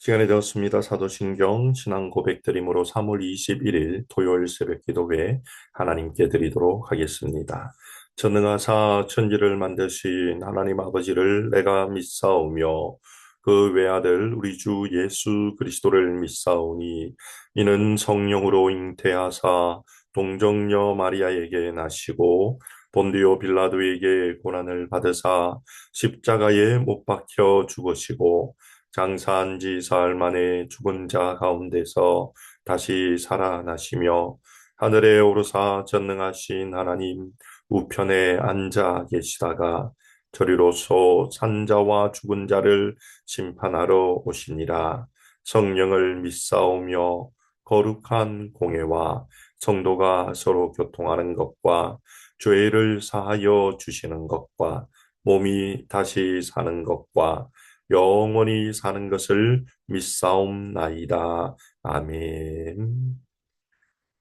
시간이 되었습니다. 사도신경 신앙 고백드림으로 3월 21일 토요일 새벽 기도회 하나님께 드리도록 하겠습니다. 전능하사 천지를 만드신 하나님 아버지를 내가 믿사오며 그 외아들 우리 주 예수 그리스도를 믿사오니 이는 성령으로 잉태하사 동정녀 마리아에게 나시고 본디오 빌라도에게 고난을 받으사 십자가에 못 박혀 죽으시고 장사한 지 사흘 만에 죽은 자 가운데서 다시 살아나시며 하늘에 오르사 전능하신 하나님 우편에 앉아 계시다가 저리로서 산자와 죽은 자를 심판하러 오시니라. 성령을 믿사오며 거룩한 공회와 성도가 서로 교통하는 것과 죄를 사하여 주시는 것과 몸이 다시 사는 것과 영원히 사는 것을 믿사옵나이다. 아멘.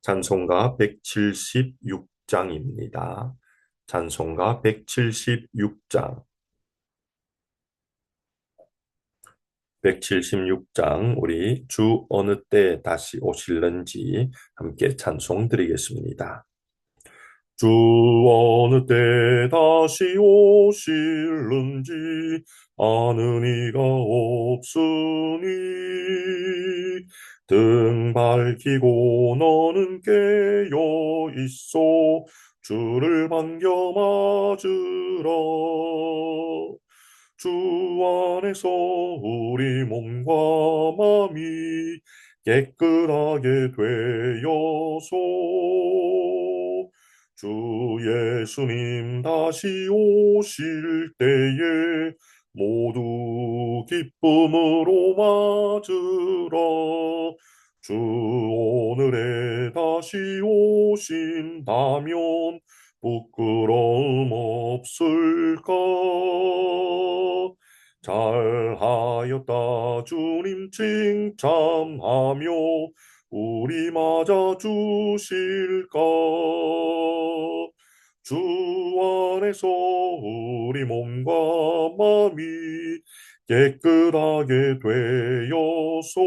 찬송가 176장입니다. 찬송가 176장. 176장 우리 주 어느 때 다시 오실는지 함께 찬송 드리겠습니다. 주 어느 때 다시 오실는지 아는 이가 없으니 등 밝히고 너는 깨어 있어 주를 반겨 맞으라. 주 안에서 우리 몸과 마음이 깨끗하게 되어서 주 예수님 다시 오실 때에 모두 기쁨으로 맞으라. 주 오늘에 다시 오신다면 부끄러움 없을까? 잘하였다 주님 칭찬하며 우리 맞아 주실까? 주 안에서 우리 몸과 마음이 깨끗하게 되어서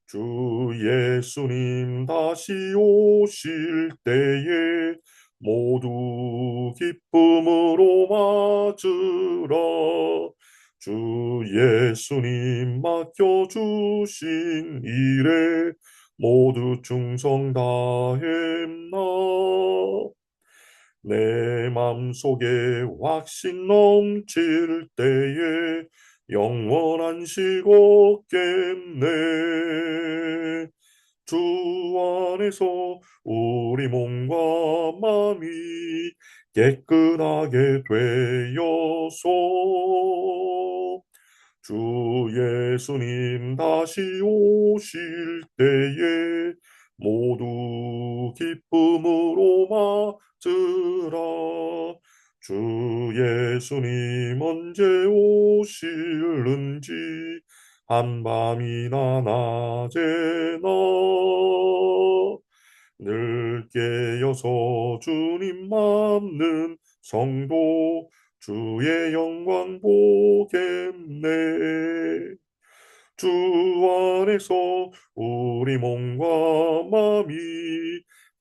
주 예수님 다시 오실 때에 모두 기쁨으로 맞으라. 주 예수님 맡겨주신 일에 모두 충성 다했나. 내 맘속에 확신 넘칠 때에 영원한 식 없겠네. 주 안에서 우리 몸과 마음이 깨끗하게 되어서 주 예수님 다시 오실 때에 모두 기쁨으로 맞으라. 주 예수님 언제 오실는지 한밤이나 낮에나 늘 깨어서 주님 맞는 성도 주의 영광 보겠네. 주 안에서 우리 몸과 마음이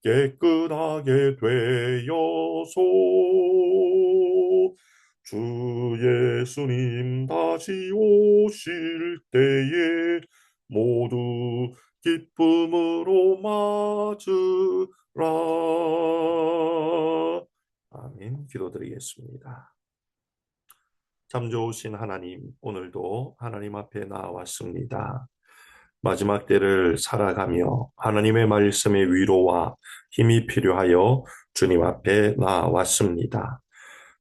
깨끗하게 되어서 주 예수님 다시 오실 때에 모두 기쁨으로 맞으라. 아멘. 기도드리겠습니다. 참 좋으신 하나님, 오늘도 하나님 앞에 나왔습니다. 마지막 때를 살아가며 하나님의 말씀의 위로와 힘이 필요하여 주님 앞에 나왔습니다.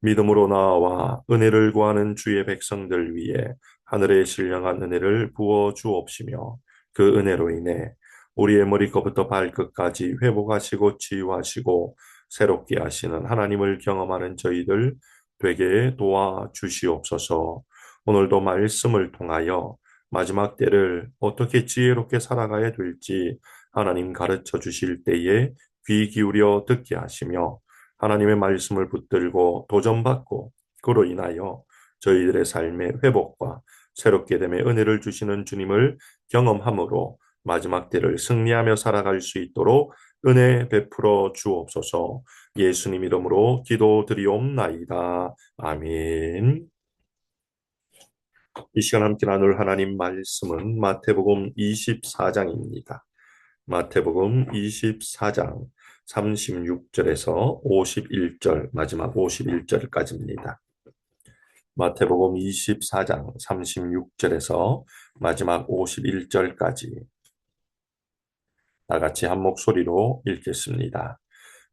믿음으로 나와 은혜를 구하는 주의 백성들 위해 하늘의 신령한 은혜를 부어 주옵시며 그 은혜로 인해 우리의 머리끝부터 발끝까지 회복하시고 치유하시고 새롭게 하시는 하나님을 경험하는 저희들 되게 도와주시옵소서. 오늘도 말씀을 통하여 마지막 때를 어떻게 지혜롭게 살아가야 될지 하나님 가르쳐 주실 때에 귀 기울여 듣게 하시며 하나님의 말씀을 붙들고 도전받고 그로 인하여 저희들의 삶의 회복과 새롭게 됨의 은혜를 주시는 주님을 경험함으로 마지막 때를 승리하며 살아갈 수 있도록 은혜 베풀어 주옵소서. 예수님 이름으로 기도드리옵나이다. 아멘. 이 시간 함께 나눌 하나님 말씀은 마태복음 24장입니다. 마태복음 24장 36절에서 51절, 마지막 51절까지입니다. 마태복음 24장 36절에서 마지막 51절까지 다 같이 한 목소리로 읽겠습니다.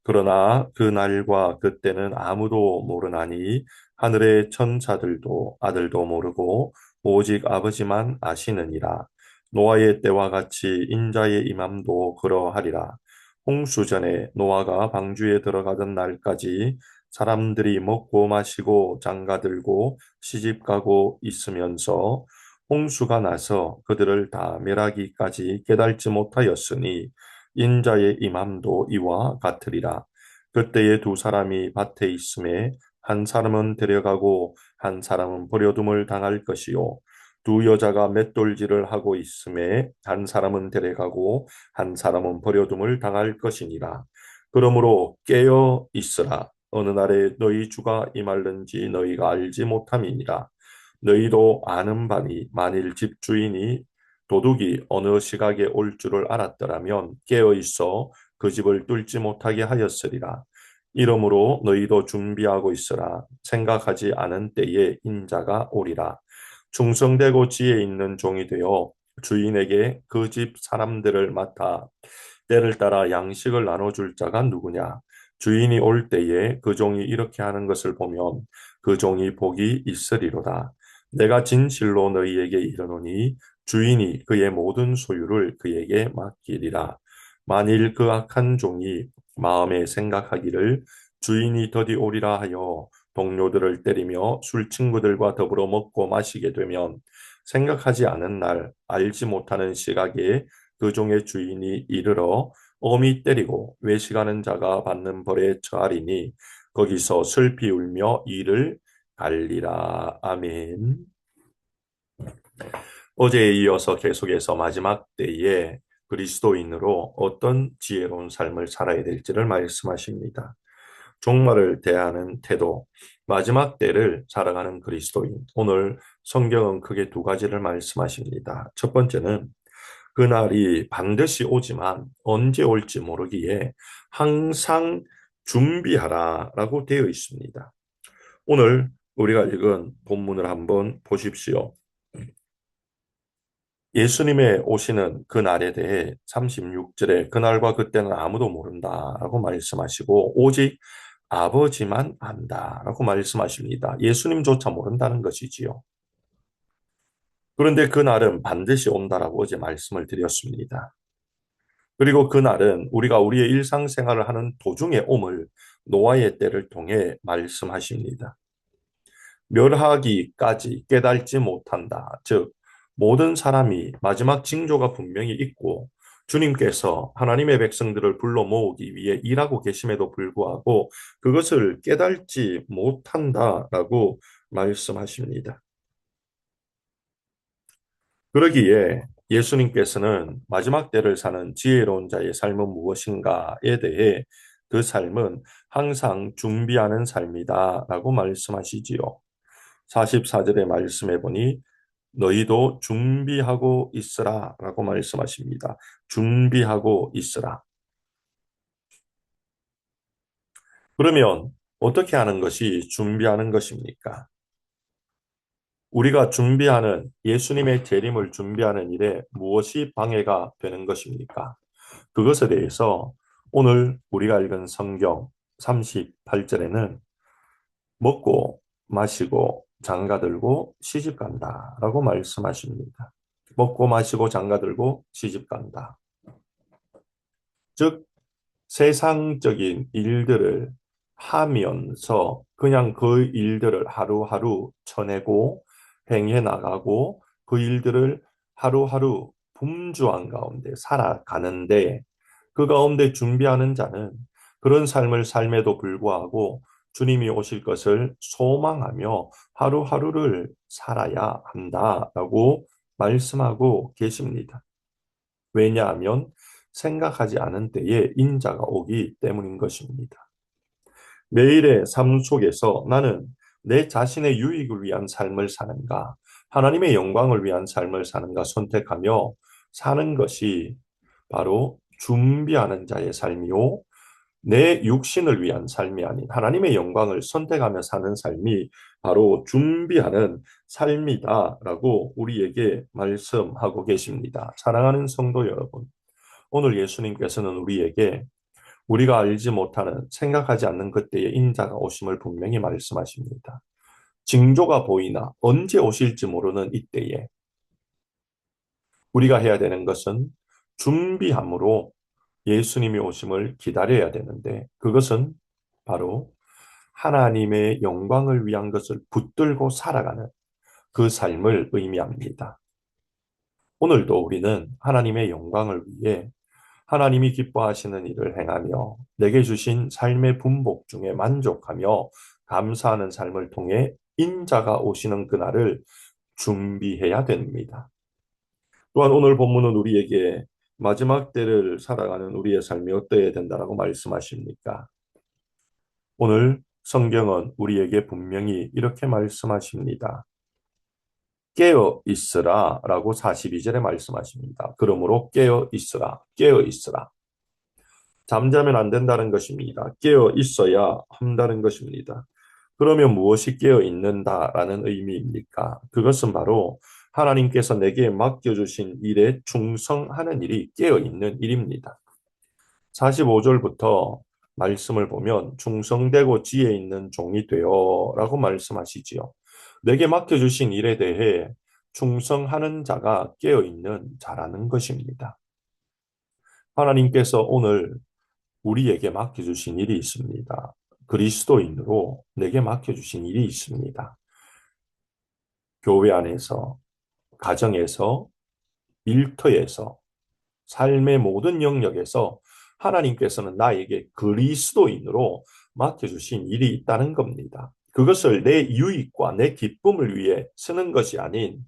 그러나 그 날과 그때는 아무도 모르나니 하늘의 천사들도 아들도 모르고 오직 아버지만 아시느니라. 노아의 때와 같이 인자의 임함도 그러하리라. 홍수 전에 노아가 방주에 들어가던 날까지 사람들이 먹고 마시고 장가들고 시집가고 있으면서 홍수가 나서 그들을 다 멸하기까지 깨달지 못하였으니 인자의 임함도 이와 같으리라. 그때에 두 사람이 밭에 있음에 한 사람은 데려가고 한 사람은 버려둠을 당할 것이요. 두 여자가 맷돌질을 하고 있음에 한 사람은 데려가고 한 사람은 버려둠을 당할 것이니라. 그러므로 깨어 있으라. 어느 날에 너희 주가 임할는지 너희가 알지 못함이니라. 너희도 아는 바니 만일 집주인이 도둑이 어느 시각에 올 줄을 알았더라면 깨어 있어 그 집을 뚫지 못하게 하였으리라. 이러므로 너희도 준비하고 있으라. 생각하지 않은 때에 인자가 오리라. 충성되고 지혜 있는 종이 되어 주인에게 그 집 사람들을 맡아 때를 따라 양식을 나눠줄 자가 누구냐? 주인이 올 때에 그 종이 이렇게 하는 것을 보면 그 종이 복이 있으리로다. 내가 진실로 너희에게 이르노니 주인이 그의 모든 소유를 그에게 맡기리라. 만일 그 악한 종이 마음에 생각하기를 주인이 더디 오리라 하여 동료들을 때리며 술 친구들과 더불어 먹고 마시게 되면 생각하지 않은 날 알지 못하는 시각에 그 종의 주인이 이르러 엄히 때리고 외식하는 자가 받는 벌에 처하리니 거기서 슬피 울며 이를 갈리라. 아멘. 어제에 이어서 계속해서 마지막 때에 그리스도인으로 어떤 지혜로운 삶을 살아야 될지를 말씀하십니다. 종말을 대하는 태도, 마지막 때를 살아가는 그리스도인. 오늘 성경은 크게 두 가지를 말씀하십니다. 첫 번째는 그날이 반드시 오지만 언제 올지 모르기에 항상 준비하라라고 되어 있습니다. 오늘 우리가 읽은 본문을 한번 보십시오. 예수님의 오시는 그 날에 대해 36절에 그날과 그때는 아무도 모른다라고 말씀하시고 오직 아버지만 안다라고 말씀하십니다. 예수님조차 모른다는 것이지요. 그런데 그 날은 반드시 온다라고 어제 말씀을 드렸습니다. 그리고 그 날은 우리가 우리의 일상생활을 하는 도중에 옴을 노아의 때를 통해 말씀하십니다. 멸하기까지 깨달지 못한다. 즉, 모든 사람이 마지막 징조가 분명히 있고 주님께서 하나님의 백성들을 불러 모으기 위해 일하고 계심에도 불구하고 그것을 깨달지 못한다라고 말씀하십니다. 그러기에 예수님께서는 마지막 때를 사는 지혜로운 자의 삶은 무엇인가에 대해 그 삶은 항상 준비하는 삶이다라고 말씀하시지요. 44절의 말씀해 보니 너희도 준비하고 있으라 라고 말씀하십니다. 준비하고 있으라. 그러면 어떻게 하는 것이 준비하는 것입니까? 우리가 준비하는 예수님의 재림을 준비하는 일에 무엇이 방해가 되는 것입니까? 그것에 대해서 오늘 우리가 읽은 성경 38절에는 먹고 마시고 장가들고 시집간다라고 말씀하십니다. 먹고 마시고 장가들고 시집간다. 즉 세상적인 일들을 하면서 그냥 그 일들을 하루하루 쳐내고 행해 나가고 그 일들을 하루하루 분주한 가운데 살아가는데 그 가운데 준비하는 자는 그런 삶을 삶에도 불구하고 주님이 오실 것을 소망하며 하루하루를 살아야 한다라고 말씀하고 계십니다. 왜냐하면 생각하지 않은 때에 인자가 오기 때문인 것입니다. 매일의 삶 속에서 나는 내 자신의 유익을 위한 삶을 사는가, 하나님의 영광을 위한 삶을 사는가 선택하며 사는 것이 바로 준비하는 자의 삶이요. 내 육신을 위한 삶이 아닌 하나님의 영광을 선택하며 사는 삶이 바로 준비하는 삶이다라고 우리에게 말씀하고 계십니다. 사랑하는 성도 여러분, 오늘 예수님께서는 우리에게 우리가 알지 못하는 생각하지 않는 그때의 인자가 오심을 분명히 말씀하십니다. 징조가 보이나 언제 오실지 모르는 이때에 우리가 해야 되는 것은 준비함으로 예수님이 오심을 기다려야 되는데 그것은 바로 하나님의 영광을 위한 것을 붙들고 살아가는 그 삶을 의미합니다. 오늘도 우리는 하나님의 영광을 위해 하나님이 기뻐하시는 일을 행하며 내게 주신 삶의 분복 중에 만족하며 감사하는 삶을 통해 인자가 오시는 그날을 준비해야 됩니다. 또한 오늘 본문은 우리에게 마지막 때를 살아가는 우리의 삶이 어떠해야 된다라고 말씀하십니까? 오늘 성경은 우리에게 분명히 이렇게 말씀하십니다. 깨어 있으라 라고 42절에 말씀하십니다. 그러므로 깨어 있으라, 깨어 있으라. 잠자면 안 된다는 것입니다. 깨어 있어야 한다는 것입니다. 그러면 무엇이 깨어 있는다라는 의미입니까? 그것은 바로 하나님께서 내게 맡겨주신 일에 충성하는 일이 깨어 있는 일입니다. 45절부터 말씀을 보면 충성되고 지혜 있는 종이 되어 라고 말씀하시지요. 내게 맡겨주신 일에 대해 충성하는 자가 깨어 있는 자라는 것입니다. 하나님께서 오늘 우리에게 맡겨주신 일이 있습니다. 그리스도인으로 내게 맡겨주신 일이 있습니다. 교회 안에서, 가정에서, 일터에서, 삶의 모든 영역에서 하나님께서는 나에게 그리스도인으로 맡겨주신 일이 있다는 겁니다. 그것을 내 유익과 내 기쁨을 위해 쓰는 것이 아닌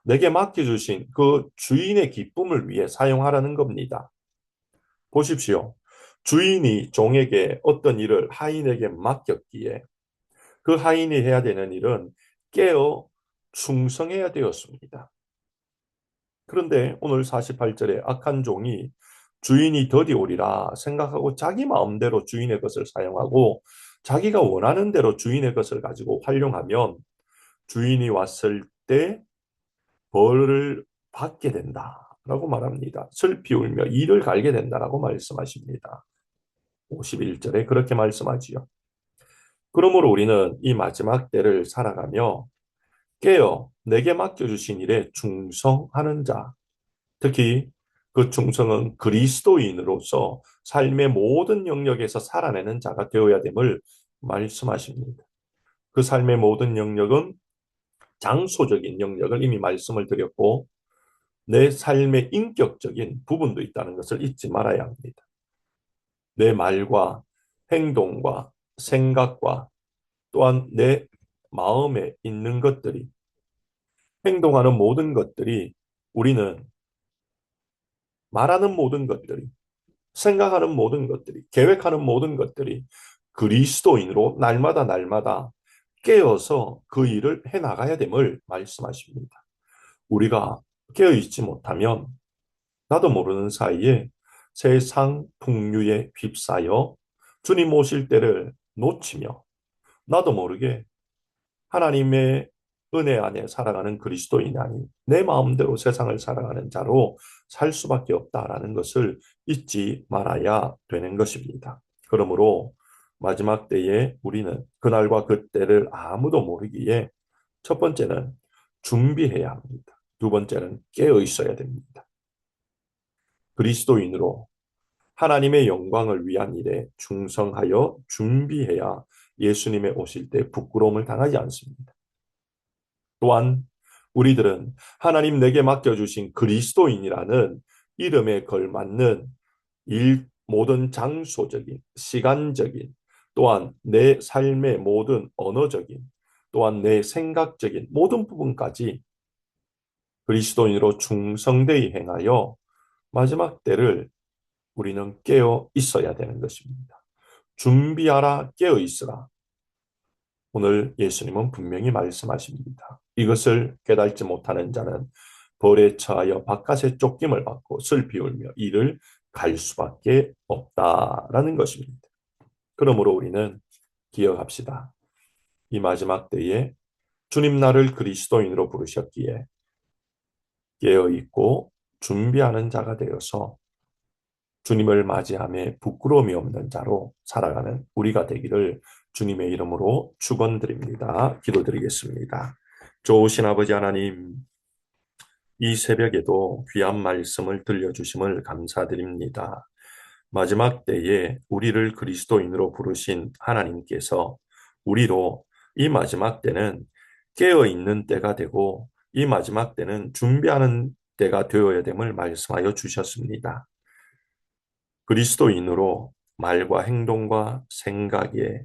내게 맡겨주신 그 주인의 기쁨을 위해 사용하라는 겁니다. 보십시오. 주인이 종에게 어떤 일을 하인에게 맡겼기에 그 하인이 해야 되는 일은 깨어 충성해야 되었습니다. 그런데 오늘 48절에 악한 종이 주인이 더디 오리라 생각하고 자기 마음대로 주인의 것을 사용하고 자기가 원하는 대로 주인의 것을 가지고 활용하면 주인이 왔을 때 벌을 받게 된다라고 말합니다. 슬피 울며 이를 갈게 된다라고 말씀하십니다. 51절에 그렇게 말씀하지요. 그러므로 우리는 이 마지막 때를 살아가며 깨어 내게 맡겨주신 일에 충성하는 자, 특히 그 충성은 그리스도인으로서 삶의 모든 영역에서 살아내는 자가 되어야 됨을 말씀하십니다. 그 삶의 모든 영역은 장소적인 영역을 이미 말씀을 드렸고 내 삶의 인격적인 부분도 있다는 것을 잊지 말아야 합니다. 내 말과 행동과 생각과 또한 내 마음에 있는 것들이 행동하는 모든 것들이 우리는 말하는 모든 것들이 생각하는 모든 것들이 계획하는 모든 것들이 그리스도인으로 날마다 깨어서 그 일을 해나가야 됨을 말씀하십니다. 우리가 깨어있지 못하면 나도 모르는 사이에 세상 풍류에 휩싸여 주님 오실 때를 놓치며 나도 모르게 하나님의 은혜 안에 살아가는 그리스도인이 아닌 내 마음대로 세상을 살아가는 자로 살 수밖에 없다라는 것을 잊지 말아야 되는 것입니다. 그러므로 마지막 때에 우리는 그날과 그때를 아무도 모르기에 첫 번째는 준비해야 합니다. 두 번째는 깨어 있어야 됩니다. 그리스도인으로 하나님의 영광을 위한 일에 충성하여 준비해야 예수님의 오실 때 부끄러움을 당하지 않습니다. 또한 우리들은 하나님 내게 맡겨주신 그리스도인이라는 이름에 걸맞는 모든 장소적인, 시간적인, 또한 내 삶의 모든 언어적인, 또한 내 생각적인 모든 부분까지 그리스도인으로 충성되이 행하여 마지막 때를 우리는 깨어 있어야 되는 것입니다. 준비하라, 깨어 있으라. 오늘 예수님은 분명히 말씀하십니다. 이것을 깨닫지 못하는 자는 벌에 처하여 바깥에 쫓김을 받고 슬피 울며 이를 갈 수밖에 없다라는 것입니다. 그러므로 우리는 기억합시다. 이 마지막 때에 주님 나를 그리스도인으로 부르셨기에 깨어있고 준비하는 자가 되어서 주님을 맞이함에 부끄러움이 없는 자로 살아가는 우리가 되기를 주님의 이름으로 축원드립니다. 기도드리겠습니다. 좋으신 아버지 하나님, 이 새벽에도 귀한 말씀을 들려주심을 감사드립니다. 마지막 때에 우리를 그리스도인으로 부르신 하나님께서 우리로 이 마지막 때는 깨어 있는 때가 되고 이 마지막 때는 준비하는 때가 되어야 됨을 말씀하여 주셨습니다. 그리스도인으로 말과 행동과 생각에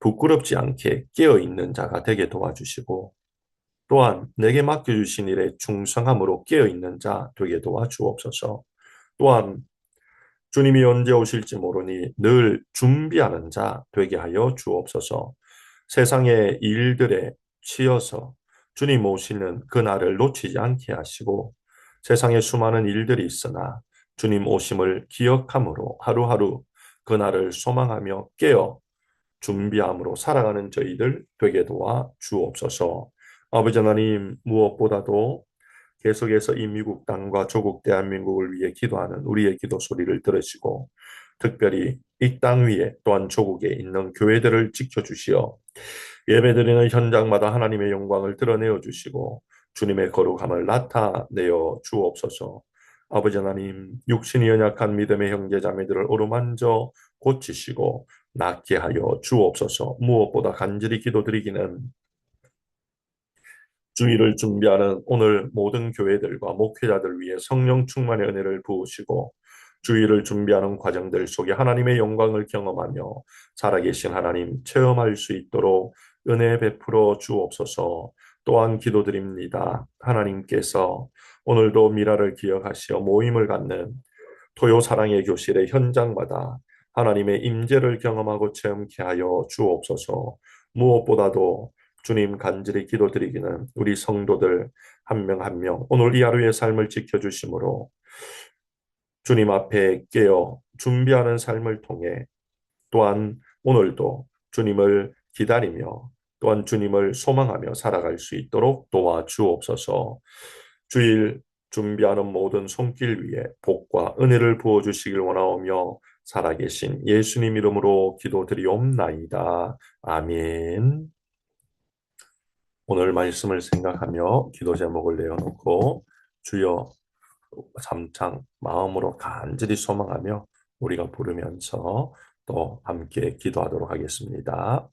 부끄럽지 않게 깨어 있는 자가 되게 도와주시고 또한 내게 맡겨주신 일에 충성함으로 깨어 있는 자 되게 도와주옵소서. 또한 주님이 언제 오실지 모르니 늘 준비하는 자 되게 하여 주옵소서. 세상의 일들에 치여서 주님 오시는 그날을 놓치지 않게 하시고 세상에 수많은 일들이 있으나 주님 오심을 기억함으로 하루하루 그날을 소망하며 깨어 준비함으로 살아가는 저희들 되게 도와 주옵소서. 아버지 하나님 무엇보다도 계속해서 이 미국 땅과 조국 대한민국을 위해 기도하는 우리의 기도 소리를 들으시고 특별히 이 땅 위에 또한 조국에 있는 교회들을 지켜주시어 예배드리는 현장마다 하나님의 영광을 드러내어 주시고 주님의 거룩함을 나타내어 주옵소서. 아버지 하나님 육신이 연약한 믿음의 형제 자매들을 어루만져 고치시고 낫게 하여 주옵소서. 무엇보다 간절히 기도드리기는 주일을 준비하는 오늘 모든 교회들과 목회자들 위해 성령 충만의 은혜를 부으시고 주일을 준비하는 과정들 속에 하나님의 영광을 경험하며 살아계신 하나님 체험할 수 있도록 은혜 베풀어 주옵소서. 또한 기도드립니다. 하나님께서 오늘도 미라를 기억하시어 모임을 갖는 토요 사랑의 교실의 현장마다 하나님의 임재를 경험하고 체험케 하여 주옵소서. 무엇보다도 주님 간절히 기도드리기는 우리 성도들 한 명 한 명 오늘 이 하루의 삶을 지켜주심으로 주님 앞에 깨어 준비하는 삶을 통해 또한 오늘도 주님을 기다리며 또한 주님을 소망하며 살아갈 수 있도록 도와주옵소서. 주일 준비하는 모든 손길 위에 복과 은혜를 부어주시길 원하오며 살아계신 예수님 이름으로 기도드리옵나이다. 아멘. 오늘 말씀을 생각하며 기도 제목을 내어놓고 주여 잠창 마음으로 간절히 소망하며 우리가 부르면서 또 함께 기도하도록 하겠습니다.